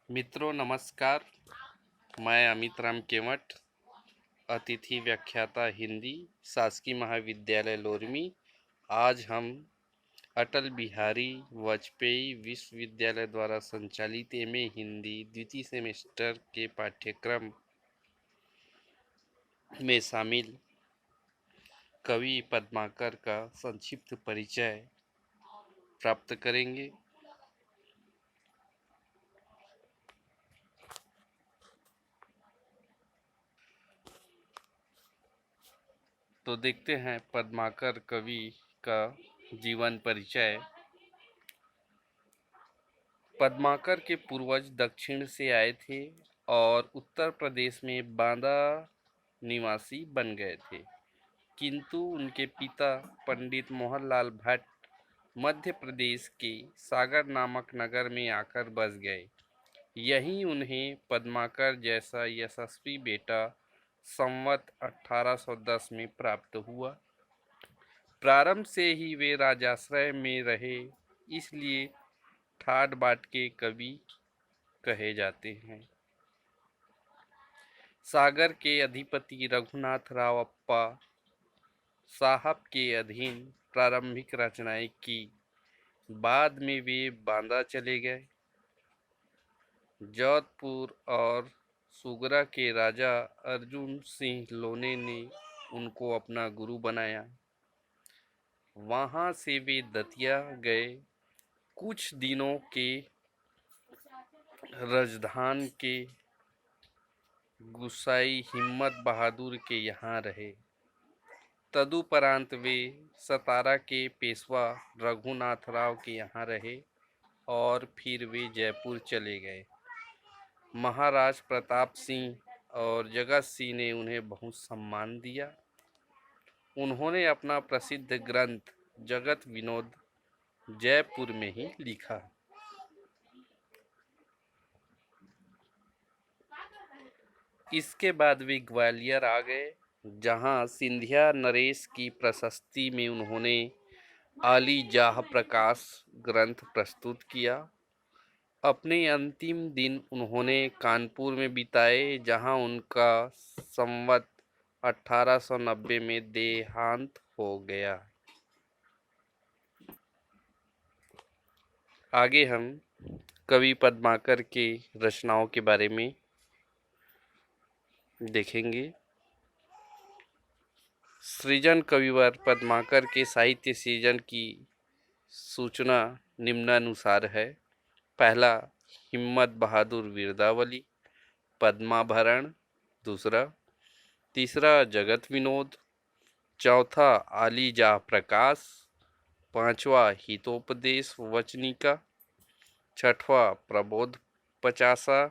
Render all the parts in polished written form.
मित्रों नमस्कार। मैं अमित राम केवट, अतिथि व्याख्याता हिंदी, शासकीय महाविद्यालय लोरमी। आज हम अटल बिहारी वाजपेयी विश्वविद्यालय द्वारा संचालित एमए हिंदी द्वितीय सेमेस्टर के पाठ्यक्रम में शामिल कवि पद्माकर का संक्षिप्त परिचय प्राप्त करेंगे। तो देखते हैं पद्माकर कवि का जीवन परिचय। पद्माकर के पूर्वज दक्षिण से आए थे और उत्तर प्रदेश में बांदा निवासी बन गए थे, किंतु उनके पिता पंडित मोहनलाल भट्ट मध्य प्रदेश के सागर नामक नगर में आकर बस गए। यहीं उन्हें पद्माकर जैसा यशस्वी बेटा संवत 1810 में प्राप्त हुआ। प्रारंभ से ही वे राजाश्रय में रहे, इसलिए ठाट बाट के कवि कहे जाते हैं। सागर के अधिपति रघुनाथ राव अप्पा साहब के अधीन प्रारंभिक रचनाएं की। बाद में वे बांदा चले गए। जोधपुर और सुगरा के राजा अर्जुन सिंह लोने ने उनको अपना गुरु बनाया। वहां से वे दतिया गए। कुछ दिनों के राजधान के गुसाई हिम्मत बहादुर के यहाँ रहे। तदुपरांत वे सतारा के पेशवा रघुनाथ राव के यहाँ रहे और फिर वे जयपुर चले गए। महाराज प्रताप सिंह और जगत सिंह ने उन्हें बहुत सम्मान दिया। उन्होंने अपना प्रसिद्ध ग्रंथ जगत विनोद जयपुर में ही लिखा। इसके बाद वे ग्वालियर आ गए, जहां सिंधिया नरेश की प्रशस्ति में उन्होंने आली जाह प्रकाश ग्रंथ प्रस्तुत किया। अपने अंतिम दिन उन्होंने कानपुर में बिताए, जहां उनका संवत 1890 में देहांत हो गया। आगे हम कवि पद्माकर के रचनाओं के बारे में देखेंगे। सृजन कविवर पद्माकर के साहित्य सृजन की सूचना निम्नानुसार है। पहला, हिम्मत बहादुर वीरदावली, पद्माभरण। दूसरा, तीसरा, जगत विनोद। चौथा, आली जाह प्रकाश। पांचवा, हितोपदेश वचनिका। छठवां, प्रबोध पचासा।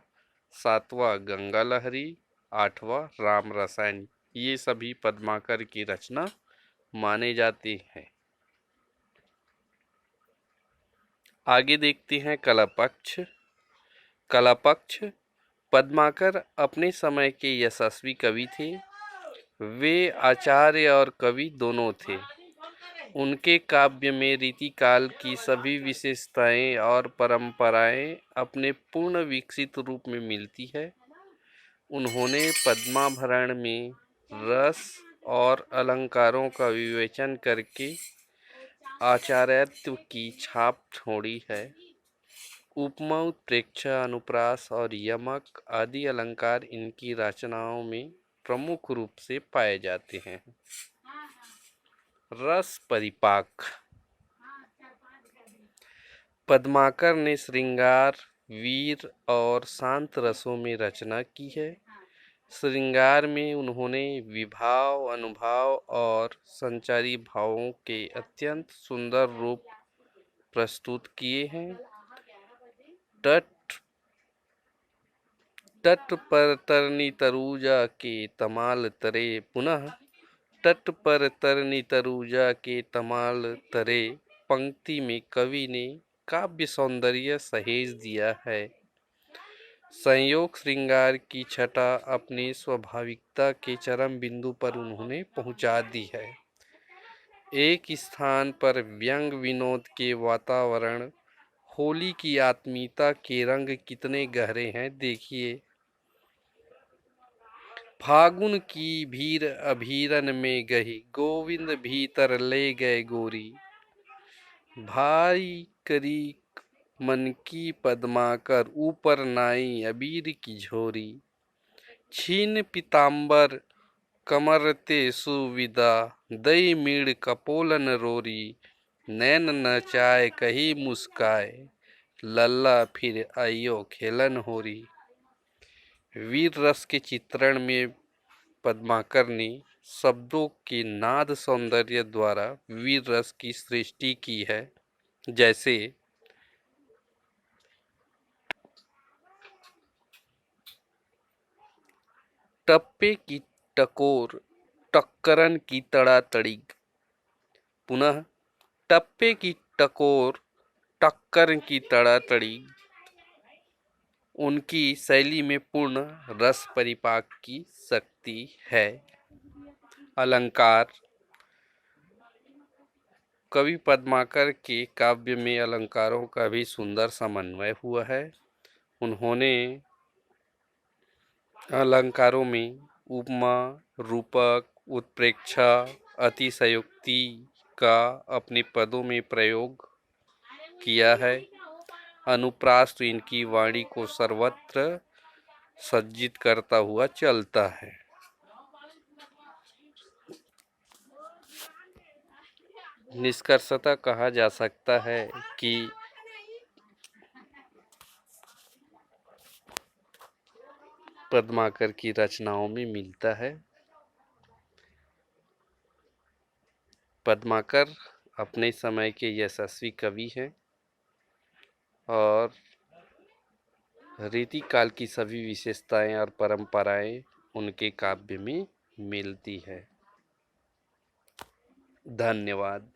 सातवां, गंगा लहरी। आठवां, राम रसायन। ये सभी पद्माकर की रचना माने जाते हैं। आगे देखते हैं कला पक्ष। कला पक्ष, पद्माकर अपने समय के यशस्वी कवि थे। वे आचार्य और कवि दोनों थे। उनके काव्य में रीतिकाल की सभी विशेषताएं और परंपराएं अपने पूर्ण विकसित रूप में मिलती है। उन्होंने पद्माभरण में रस और अलंकारों का विवेचन करके आचार्यत्व की छाप छोड़ी है। उपमा, उत्प्रेक्षा, अनुप्रास और यमक आदि अलंकार इनकी रचनाओं में प्रमुख रूप से पाए जाते हैं। रस परिपाक, पद्माकर ने श्रृंगार, वीर और शांत रसों में रचना की है। श्रृंगार में उन्होंने विभाव, अनुभाव और संचारी भावों के अत्यंत सुंदर रूप प्रस्तुत किए हैं। तट पर तरनी तरूजा के तमाल तरे, पुनः तट पर तरनी तरूजा के तमाल तरे पंक्ति में कवि ने काव्य सौंदर्य सहेज दिया है। संयोग श्रृंगार की छटा अपनी स्वाभाविकता के चरम बिंदु पर उन्होंने पहुंचा दी है। एक स्थान पर व्यंग विनोद के वातावरण होली की आत्मीयता के रंग कितने गहरे हैं देखिए। फागुन की भीड़ अभीरन में गही, गोविंद भीतर ले गए गोरी। भाई करी मन की पद्माकर, ऊपर नाई अबीर की झोरी। छीन पीताम्बर कमरते सुविदा, दई मीड़ कपोलन रोरी। नैन नचाए कही मुस्काए, लल्ला फिर आइयो खेलन होरी। वीर रस के चित्रण में पद्माकर ने शब्दों के नाद सौंदर्य द्वारा वीर रस की सृष्टि की है। जैसे टप्पे की टकोर, टक्करन की तड़ातड़ी। पुनः टप्पे की टकोर, टक्कर की तड़ातड़ी उनकी शैली में पूर्ण रस परिपाक की शक्ति है। अलंकार। कवि पद्माकर के काव्य में अलंकारों का भी सुंदर समन्वय हुआ है। उन्होंने अलंकारों में उपमा, रूपक, उत्प्रेक्षा, अतिशयोक्ति का अपने पदों में प्रयोग किया है। अनुप्रास तो इनकी वाणी को सर्वत्र सज्जित करता हुआ चलता है। निष्कर्षतः कहा जा सकता है कि पद्माकर की रचनाओं में मिलता है। पद्माकर अपने समय के यशस्वी कवि हैं और रीतिकाल की सभी विशेषताएं और परंपराएं उनके काव्य में मिलती है। धन्यवाद।